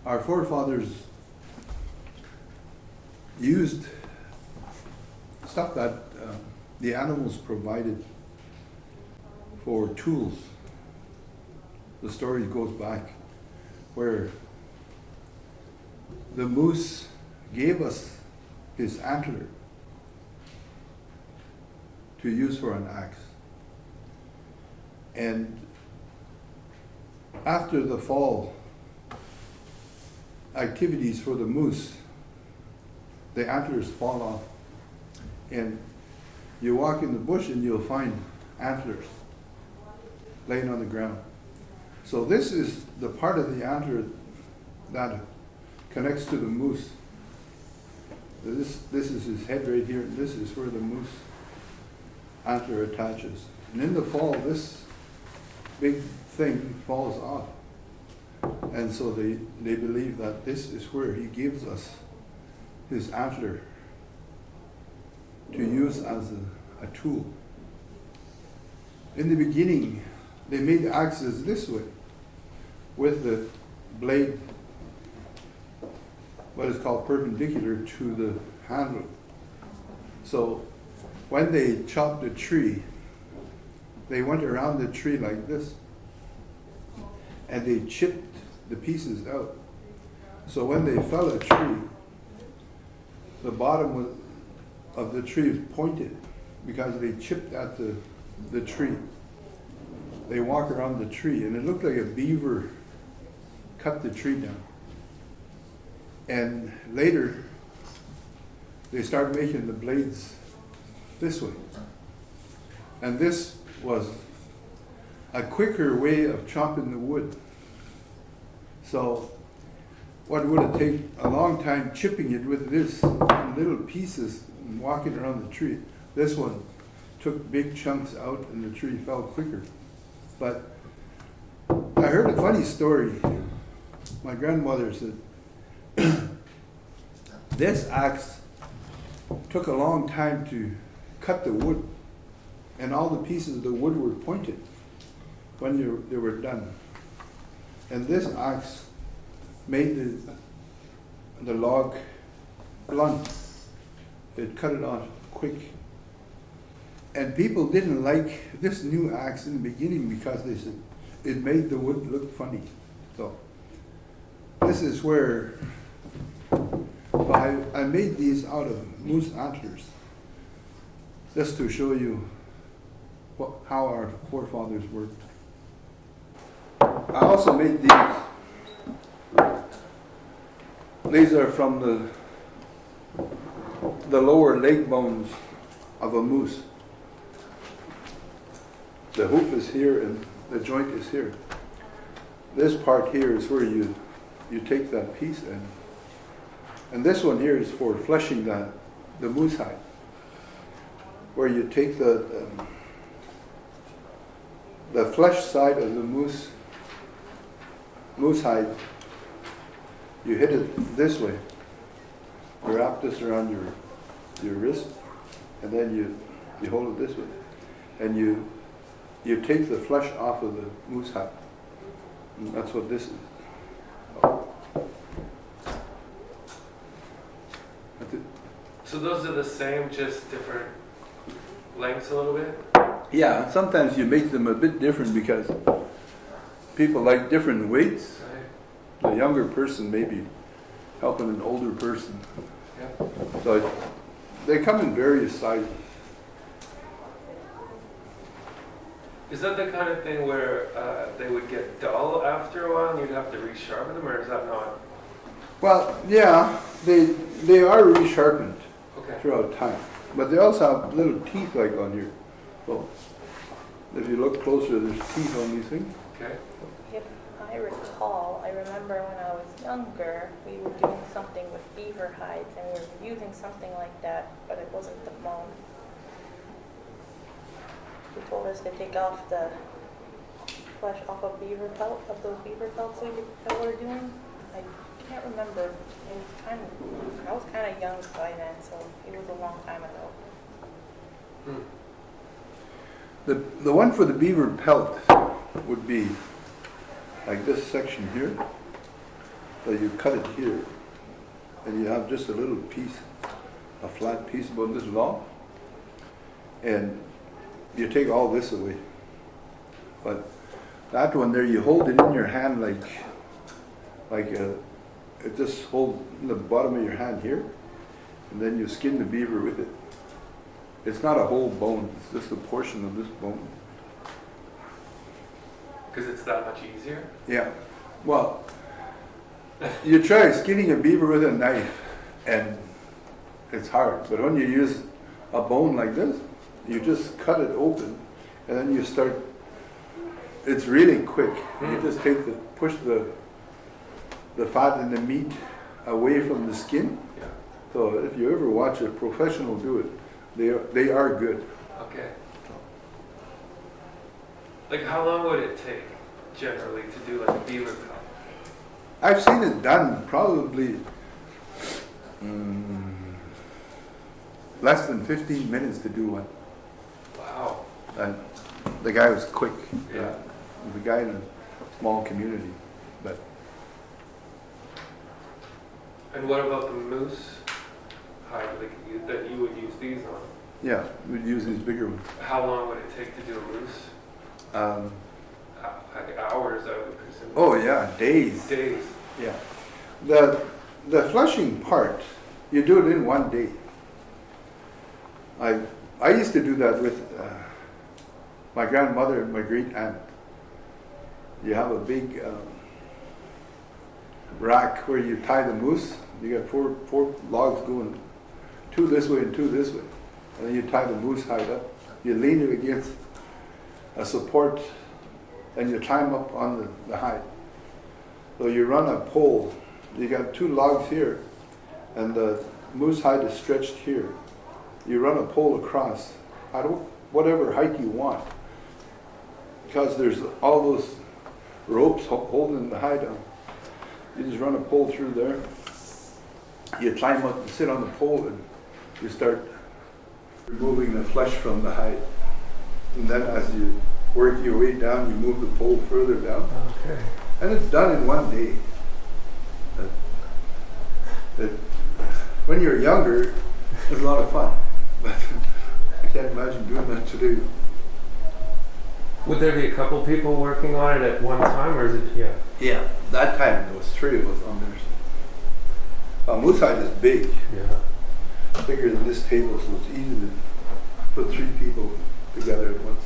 our forefathers used stuff that the animals provided for tools. The story goes back where the moose gave us his antler to use for an axe. And after the fall activities for the moose, the antlers fall off. And you walk in the bush and you'll find antlers laying on the ground. So this is the part of the antler that connects to the moose. This is his head right here, and this is where the moose antler attaches. And in the fall, this big thing falls off. And so they believe that this is where he gives us his antler to use as a tool. In the beginning, they made axes this way, with the blade, what is called perpendicular to the handle. So when they chopped a tree, they went around the tree like this, and they chipped the pieces out. So when they fell a tree, the bottom of the tree is pointed because they chipped at the tree. They walk around the tree, and it looked like a beaver cut the tree down. And later, they started making the blades this way. And this was a quicker way of chopping the wood. So what would have taken a long time chipping it with this in little pieces and walking around the tree, this one took big chunks out and the tree fell quicker. But I heard a funny story. My grandmother said, this axe took a long time to cut the wood, and all the pieces of the wood were pointed when they were done. And this axe made the log blunt. It cut it off quick. And people didn't like this new axe in the beginning because they said it made the wood look funny. So this is where I made these out of moose antlers, just to show you how our forefathers worked. I also made these. These are from the lower leg bones of a moose. The hoof is here and the joint is here. This part here is where you take that piece and this one here is for fleshing the moose hide, where you take the flesh side of the moose hide, you hit it this way, you wrap this around your wrist, and then you hold it this way, and you take the flesh off of the moose hide. And that's what this is. That's it. So those are the same, just different lengths a little bit? Yeah, and sometimes you make them a bit different because people like different weights. Right. The younger person may be helping an older person. Yeah. So they come in various sizes. Is that the kind of thing where they would get dull after a while and you'd have to resharpen them, or is that not? Well, yeah, they are resharpened Okay. throughout time, but they also have little teeth like on here. So if you look closer, there's teeth on these things. Okay. If I recall, I remember when I was younger, we were doing something with beaver hides, and we were using something like that, but it wasn't the bone. He told us to take off the flesh off of beaver pelt, of those beaver pelts that we were doing. I can't remember. I was kind of young by then, so it was a long time ago. The one for the beaver pelt would be like this section here, So you cut it here, and you have just a little piece, a flat piece about this long, and you take all this away. But that one there, you hold it in your hand it just holds in the bottom of your hand here, and then you skin the beaver with it. It's not a whole bone, it's just a portion of this bone. Because it's that much easier? Yeah, well, you try skinning a beaver with a knife, and it's hard. But when you use a bone like this, you just cut it open, and then you start. It's really quick. You just push the fat and the meat away from the skin. Yeah. So if you ever watch a professional do it, they are good. Okay. Like how long would it take generally to do like a beaver pelt? I've seen it done probably less than 15 minutes to do one. Wow. And the guy was quick. Yeah. The guy in a small community, but And what about the moose hide that you would use these on? yeah, we'd use these bigger ones. How long would it take to do a moose? Like hours, I would presume. Oh yeah, days. Days. Yeah, the flushing part, you do it in one day. I used to do that with my grandmother and my great aunt. You have a big rack where you tie the moose. You got four logs going, two this way and two this way, and then you tie the moose hide up. You lean it against a support, and you climb up on the hide. So you run a pole. You got two logs here, and the moose hide is stretched here. You run a pole across, whatever height you want, because there's all those ropes holding the hide on. You just run a pole through there. You climb up and sit on the pole, and you start removing the flesh from the hide. And then as you work your way down, you move the pole further down. Okay. And it's done in one day. When you're younger, it's a lot of fun. But I can't imagine doing that today. Would there be a couple people working on it at one time, or is it, yeah? Yeah, that time there was three of us on there. Moose hide is big, Yeah. bigger than this table, so it's easy to put three people together at once.